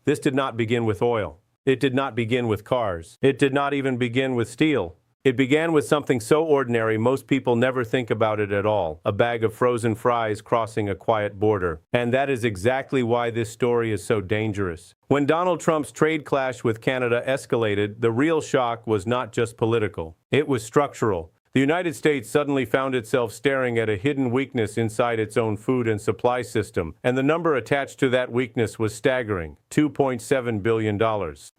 This did not begin with oil. It did not begin with cars. It did not even begin with steel. It began with something so ordinary most people never think about it at all, a bag of frozen fries crossing a quiet border. And that is exactly why this story is so dangerous. When Donald Trump's trade clash with Canada escalated, the real shock was not just political. It was structural. The United States suddenly found itself staring at a hidden weakness inside its own food and supply system, and the number attached to that weakness was staggering: $2.7 billion.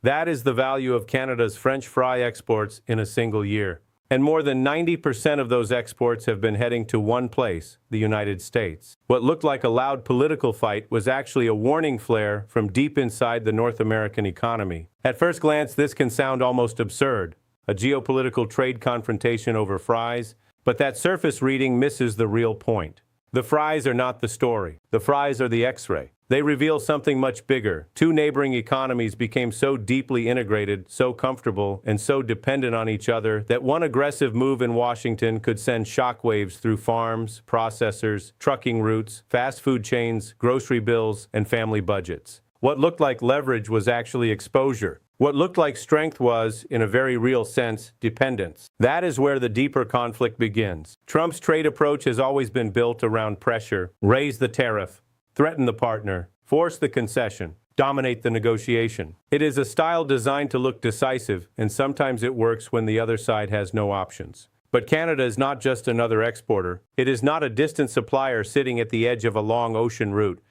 That is the value of Canada's French fry exports in a single year. And more than 90% of those exports have been heading to one place, the United States. What looked like a loud political fight was actually a warning flare from deep inside the North American economy. At first glance, this can sound almost absurd. A geopolitical trade confrontation over fries, but that surface reading misses the real point. The fries are not the story. The fries are the X-ray. They reveal something much bigger. Two neighboring economies became so deeply integrated, so comfortable, and so dependent on each other that one aggressive move in Washington could send shockwaves through farms, processors, trucking routes, fast food chains, grocery bills, and family budgets. What looked like leverage was actually exposure. What looked like strength was, in a very real sense, dependence. That is where the deeper conflict begins. Trump's trade approach has always been built around pressure: raise the tariff, threaten the partner, force the concession, dominate the negotiation. It is a style designed to look decisive, and sometimes it works when the other side has no options. But Canada is not just another exporter. It is not a distant supplier sitting at the edge of a long ocean route.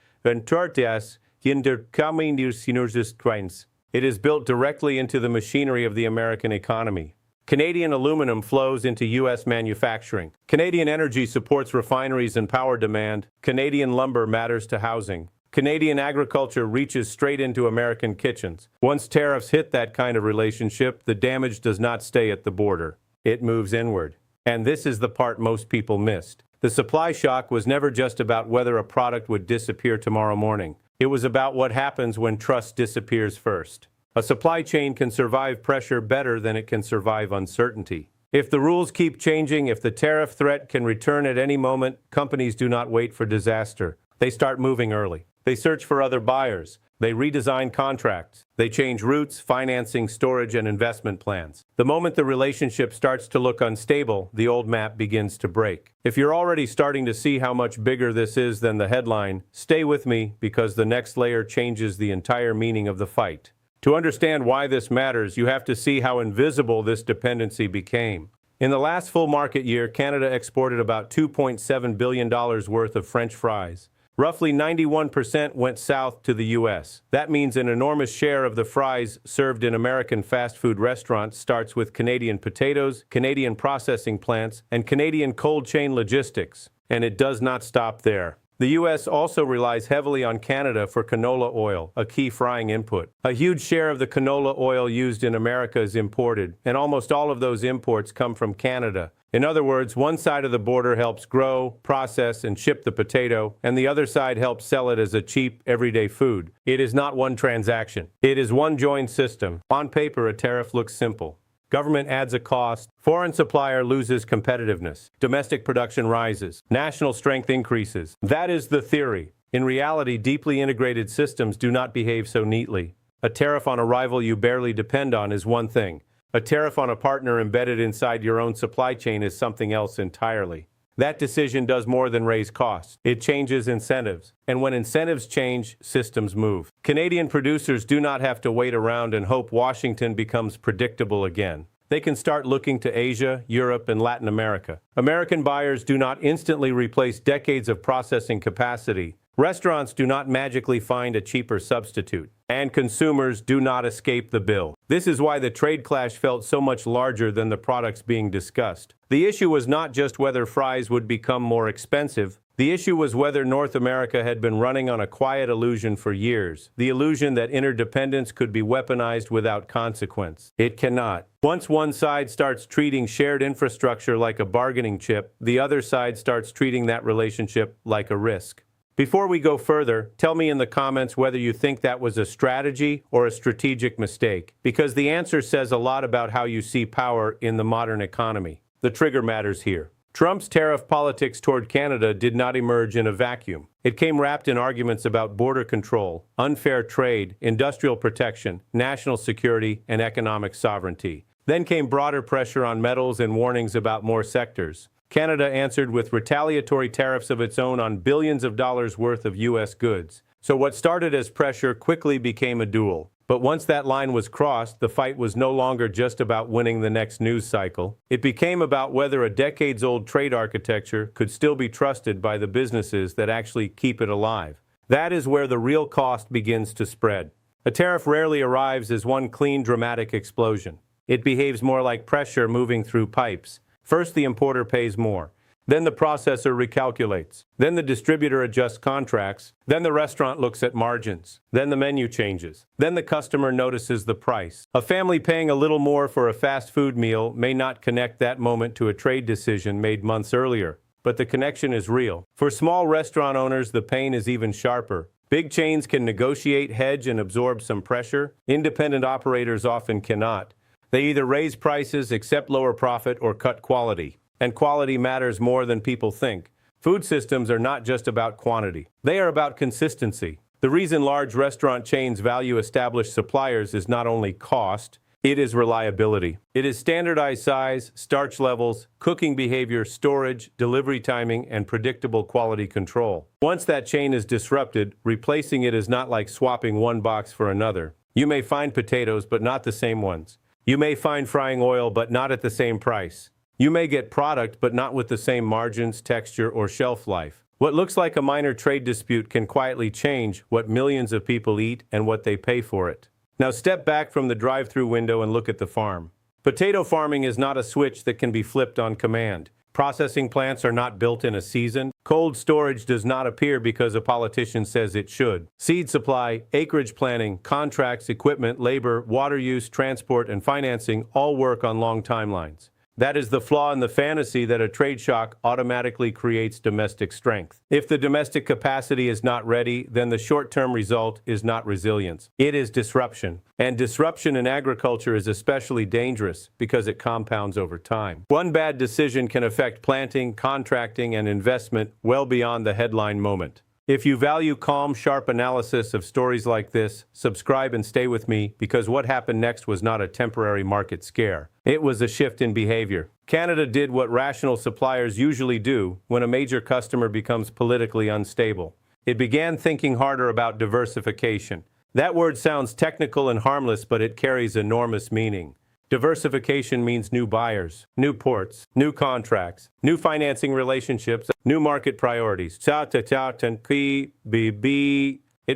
It is built directly into the machinery of the American economy. Canadian aluminum flows into U.S. manufacturing. Canadian energy supports refineries and power demand. Canadian lumber matters to housing. Canadian agriculture reaches straight into American kitchens. Once tariffs hit that kind of relationship, the damage does not stay at the border. It moves inward. And this is the part most people missed. The supply shock was never just about whether a product would disappear tomorrow morning. It was about what happens when trust disappears first. A supply chain can survive pressure better than it can survive uncertainty. If the rules keep changing, if the tariff threat can return at any moment, companies do not wait for disaster. They start moving early. They search for other buyers. They redesign contracts. They change routes, financing, storage, and investment plans. The moment the relationship starts to look unstable, the old map begins to break. If you're already starting to see how much bigger this is than the headline, stay with me, because the next layer changes the entire meaning of the fight. To understand why this matters, you have to see how invisible this dependency became. In the last full market year, Canada exported about $2.7 billion worth of French fries. Roughly 91% went south to the U.S. That means an enormous share of the fries served in American fast food restaurants starts with Canadian potatoes, Canadian processing plants, and Canadian cold chain logistics. And it does not stop there. The U.S. also relies heavily on Canada for canola oil, a key frying input. A huge share of the canola oil used in America is imported, and almost all of those imports come from Canada. In other words, one side of the border helps grow, process, and ship the potato, and the other side helps sell it as a cheap, everyday food. It is not one transaction. It is one joined system. On paper, a tariff looks simple. Government adds a cost, foreign supplier loses competitiveness, domestic production rises, national strength increases. That is the theory. In reality, deeply integrated systems do not behave so neatly. A tariff on a rival you barely depend on is one thing. A tariff on a partner embedded inside your own supply chain is something else entirely. That decision does more than raise costs. It changes incentives. And when incentives change, systems move. Canadian producers do not have to wait around and hope Washington becomes predictable again. They can start looking to Asia, Europe, and Latin America. American buyers do not instantly replace decades of processing capacity. Restaurants do not magically find a cheaper substitute. And consumers do not escape the bill. This is why the trade clash felt so much larger than the products being discussed. The issue was not just whether fries would become more expensive. The issue was whether North America had been running on a quiet illusion for years. The illusion that interdependence could be weaponized without consequence. It cannot. Once one side starts treating shared infrastructure like a bargaining chip, the other side starts treating that relationship like a risk. Before we go further, tell me in the comments whether you think that was a strategy or a strategic mistake, because the answer says a lot about how you see power in the modern economy. The trigger matters here. Trump's tariff politics toward Canada did not emerge in a vacuum. It came wrapped in arguments about border control, unfair trade, industrial protection, national security, and economic sovereignty. Then came broader pressure on metals and warnings about more sectors. Canada answered with retaliatory tariffs of its own on billions of dollars worth of U.S. goods. So what started as pressure quickly became a duel. But once that line was crossed, the fight was no longer just about winning the next news cycle. It became about whether a decades-old trade architecture could still be trusted by the businesses that actually keep it alive. That is where the real cost begins to spread. A tariff rarely arrives as one clean, dramatic explosion. It behaves more like pressure moving through pipes. First, the importer pays more. Then the processor recalculates. Then the distributor adjusts contracts. Then the restaurant looks at margins. Then the menu changes. Then the customer notices the price. A family paying a little more for a fast food meal may not connect that moment to a trade decision made months earlier, but the connection is real. For small restaurant owners, the pain is even sharper. Big chains can negotiate, hedge, and absorb some pressure. Independent operators often cannot. They either raise prices, accept lower profit, or cut quality. And quality matters more than people think. Food systems are not just about quantity. They are about consistency. The reason large restaurant chains value established suppliers is not only cost, it is reliability. It is standardized size, starch levels, cooking behavior, storage, delivery timing, and predictable quality control. Once that chain is disrupted, replacing it is not like swapping one box for another. You may find potatoes, but not the same ones. You may find frying oil, but not at the same price. You may get product, but not with the same margins, texture, or shelf life. What looks like a minor trade dispute can quietly change what millions of people eat and what they pay for it. Now step back from the drive-through window and look at the farm. Potato farming is not a switch that can be flipped on command. Processing plants are not built in a season. Cold storage does not appear because a politician says it should. Seed supply, acreage planning, contracts, equipment, labor, water use, transport, and financing all work on long timelines. That is the flaw in the fantasy that a trade shock automatically creates domestic strength. If the domestic capacity is not ready, then the short-term result is not resilience. It is disruption. And disruption in agriculture is especially dangerous because it compounds over time. One bad decision can affect planting, contracting, and investment well beyond the headline moment. If you value calm, sharp analysis of stories like this, subscribe and stay with me, because what happened next was not a temporary market scare. It was a shift in behavior. Canada did what rational suppliers usually do when a major customer becomes politically unstable. It began thinking harder about diversification. That word sounds technical and harmless, but it carries enormous meaning. Diversification means new buyers, new ports, new contracts, new financing relationships, new market priorities. It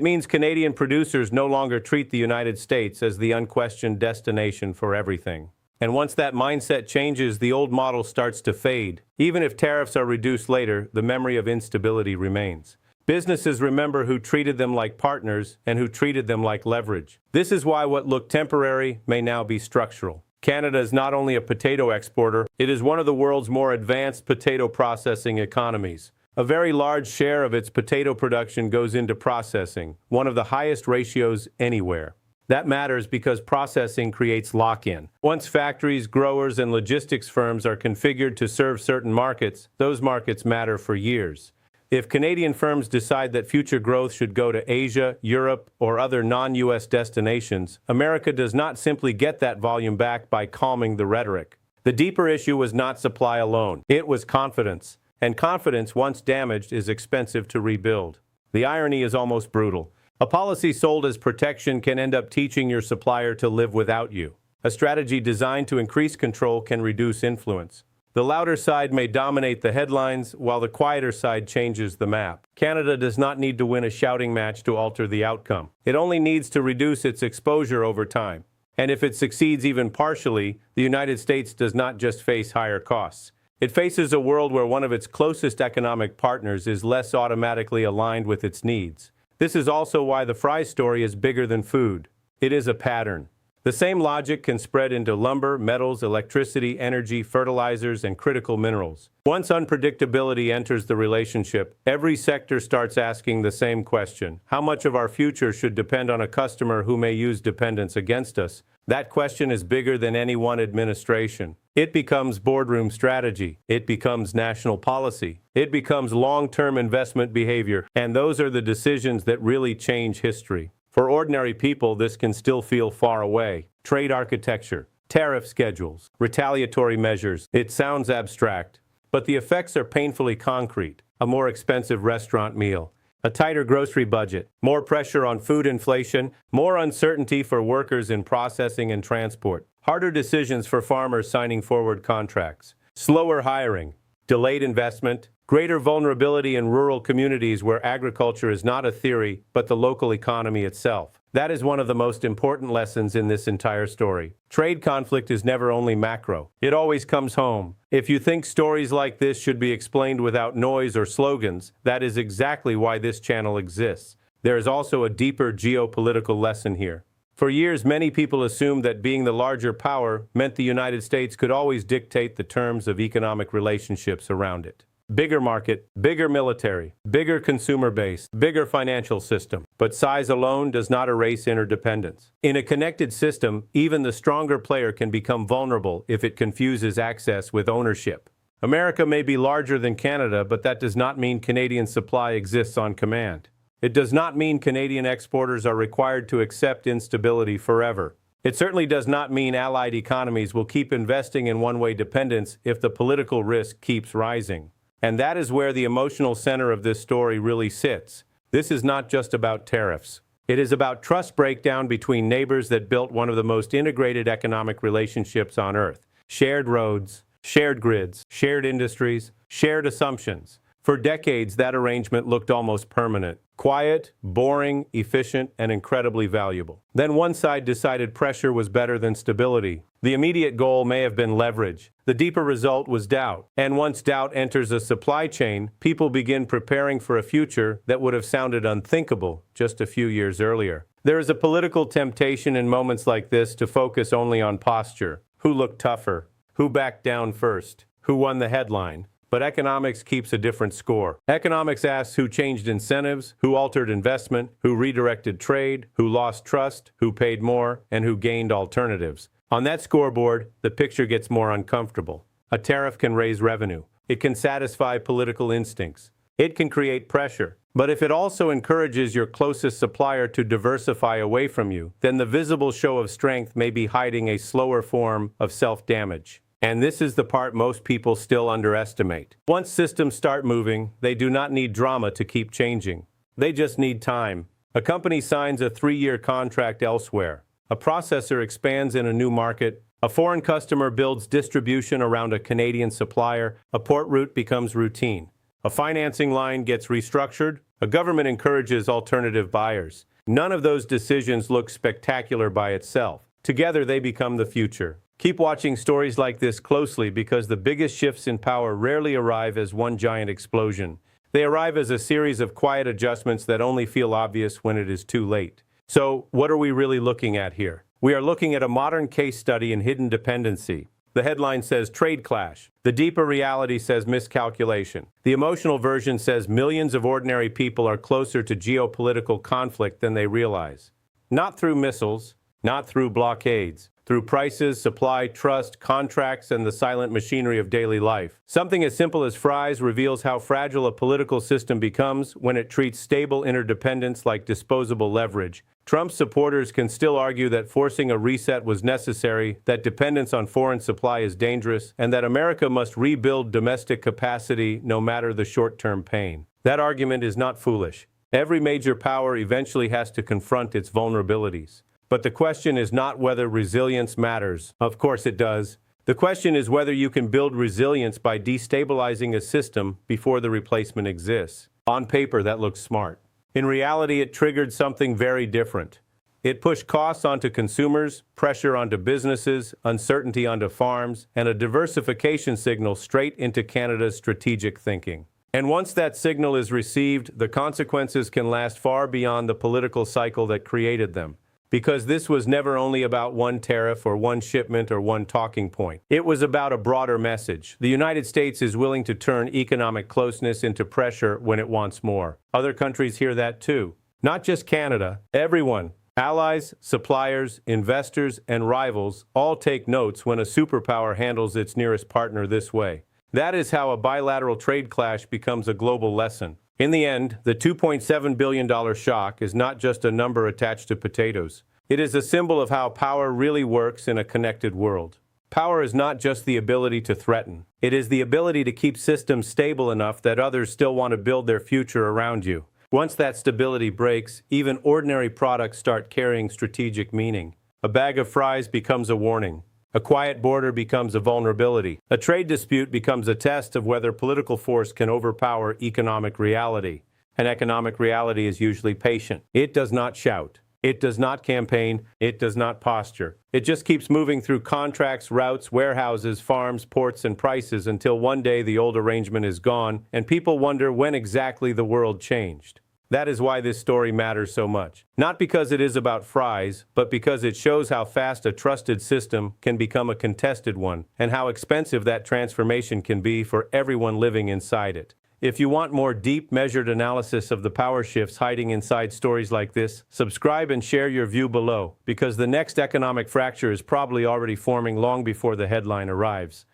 means Canadian producers no longer treat the United States as the unquestioned destination for everything. And once that mindset changes, the old model starts to fade. Even if tariffs are reduced later, the memory of instability remains. Businesses remember who treated them like partners and who treated them like leverage. This is why what looked temporary may now be structural. Canada is not only a potato exporter, it is one of the world's more advanced potato processing economies. A very large share of its potato production goes into processing, one of the highest ratios anywhere. That matters because processing creates lock-in. Once factories, growers, and logistics firms are configured to serve certain markets, those markets matter for years. If Canadian firms decide that future growth should go to Asia, Europe, or other non-U.S. destinations, America does not simply get that volume back by calming the rhetoric. The deeper issue was not supply alone. It was confidence. And confidence, once damaged, is expensive to rebuild. The irony is almost brutal. A policy sold as protection can end up teaching your supplier to live without you. A strategy designed to increase control can reduce influence. The louder side may dominate the headlines, while the quieter side changes the map. Canada does not need to win a shouting match to alter the outcome. It only needs to reduce its exposure over time. And if it succeeds even partially, the United States does not just face higher costs. It faces a world where one of its closest economic partners is less automatically aligned with its needs. This is also why the fries story is bigger than food. It is a pattern. The same logic can spread into lumber, metals, electricity, energy, fertilizers, and critical minerals. Once unpredictability enters the relationship, every sector starts asking the same question: how much of our future should depend on a customer who may use dependence against us? That question is bigger than any one administration. It becomes boardroom strategy. It becomes national policy. It becomes long-term investment behavior. And those are the decisions that really change history. For ordinary people, this can still feel far away. Trade architecture, tariff schedules, retaliatory measures. It sounds abstract, but the effects are painfully concrete. A more expensive restaurant meal, a tighter grocery budget, more pressure on food inflation, more uncertainty for workers in processing and transport, harder decisions for farmers signing forward contracts, slower hiring, delayed investment, greater vulnerability in rural communities where agriculture is not a theory, but the local economy itself. That is one of the most important lessons in this entire story. Trade conflict is never only macro. It always comes home. If you think stories like this should be explained without noise or slogans, that is exactly why this channel exists. There is also a deeper geopolitical lesson here. For years, many people assumed that being the larger power meant the United States could always dictate the terms of economic relationships around it. Bigger market, bigger military, bigger consumer base, bigger financial system. But size alone does not erase interdependence. In a connected system, even the stronger player can become vulnerable if it confuses access with ownership. America may be larger than Canada, but that does not mean Canadian supply exists on command. It does not mean Canadian exporters are required to accept instability forever. It certainly does not mean allied economies will keep investing in one-way dependence if the political risk keeps rising. And that is where the emotional center of this story really sits. This is not just about tariffs. It is about trust breakdown between neighbors that built one of the most integrated economic relationships on Earth. Shared roads, shared grids, shared industries, shared assumptions. For decades, that arrangement looked almost permanent. Quiet, boring, efficient, and incredibly valuable. Then one side decided pressure was better than stability. The immediate goal may have been leverage. The deeper result was doubt. And once doubt enters a supply chain, people begin preparing for a future that would have sounded unthinkable just a few years earlier. There is a political temptation in moments like this to focus only on posture. Who looked tougher? Who backed down first? Who won the headline? But economics keeps a different score. Economics asks who changed incentives, who altered investment, who redirected trade, who lost trust, who paid more, and who gained alternatives. On that scoreboard, the picture gets more uncomfortable. A tariff can raise revenue. It can satisfy political instincts. It can create pressure. But if it also encourages your closest supplier to diversify away from you, then the visible show of strength may be hiding a slower form of self-damage. And this is the part most people still underestimate. Once systems start moving, they do not need drama to keep changing. They just need time. A company signs a 3-year contract elsewhere. A processor expands in a new market. A foreign customer builds distribution around a Canadian supplier. A port route becomes routine. A financing line gets restructured. A government encourages alternative buyers. None of those decisions look spectacular by itself. Together, they become the future. Keep watching stories like this closely because the biggest shifts in power rarely arrive as one giant explosion. They arrive as a series of quiet adjustments that only feel obvious when it is too late. So, what are we really looking at here? We are looking at a modern case study in hidden dependency. The headline says trade clash. The deeper reality says miscalculation. The emotional version says millions of ordinary people are closer to geopolitical conflict than they realize. Not through missiles, not through blockades. Through prices, supply, trust, contracts, and the silent machinery of daily life. Something as simple as fries reveals how fragile a political system becomes when it treats stable interdependence like disposable leverage. Trump's supporters can still argue that forcing a reset was necessary, that dependence on foreign supply is dangerous, and that America must rebuild domestic capacity no matter the short-term pain. That argument is not foolish. Every major power eventually has to confront its vulnerabilities. But the question is not whether resilience matters. Of course it does. The question is whether you can build resilience by destabilizing a system before the replacement exists. On paper, that looks smart. In reality, it triggered something very different. It pushed costs onto consumers, pressure onto businesses, uncertainty onto farms, and a diversification signal straight into Canada's strategic thinking. And once that signal is received, the consequences can last far beyond the political cycle that created them. Because this was never only about one tariff or one shipment or one talking point. It was about a broader message. The United States is willing to turn economic closeness into pressure when it wants more. Other countries hear that too. Not just Canada, everyone. Allies, suppliers, investors, and rivals all take notes when a superpower handles its nearest partner this way. That is how a bilateral trade clash becomes a global lesson. In the end, the $2.7 billion shock is not just a number attached to potatoes. It is a symbol of how power really works in a connected world. Power is not just the ability to threaten. It is the ability to keep systems stable enough that others still want to build their future around you. Once that stability breaks, even ordinary products start carrying strategic meaning. A bag of fries becomes a warning. A quiet border becomes a vulnerability. A trade dispute becomes a test of whether political force can overpower economic reality. And economic reality is usually patient. It does not shout. It does not campaign. It does not posture. It just keeps moving through contracts, routes, warehouses, farms, ports, and prices until one day the old arrangement is gone and people wonder when exactly the world changed. That is why this story matters so much. Not because it is about fries, but because it shows how fast a trusted system can become a contested one, and how expensive that transformation can be for everyone living inside it. If you want more deep, measured analysis of the power shifts hiding inside stories like this, subscribe and share your view below, because the next economic fracture is probably already forming long before the headline arrives.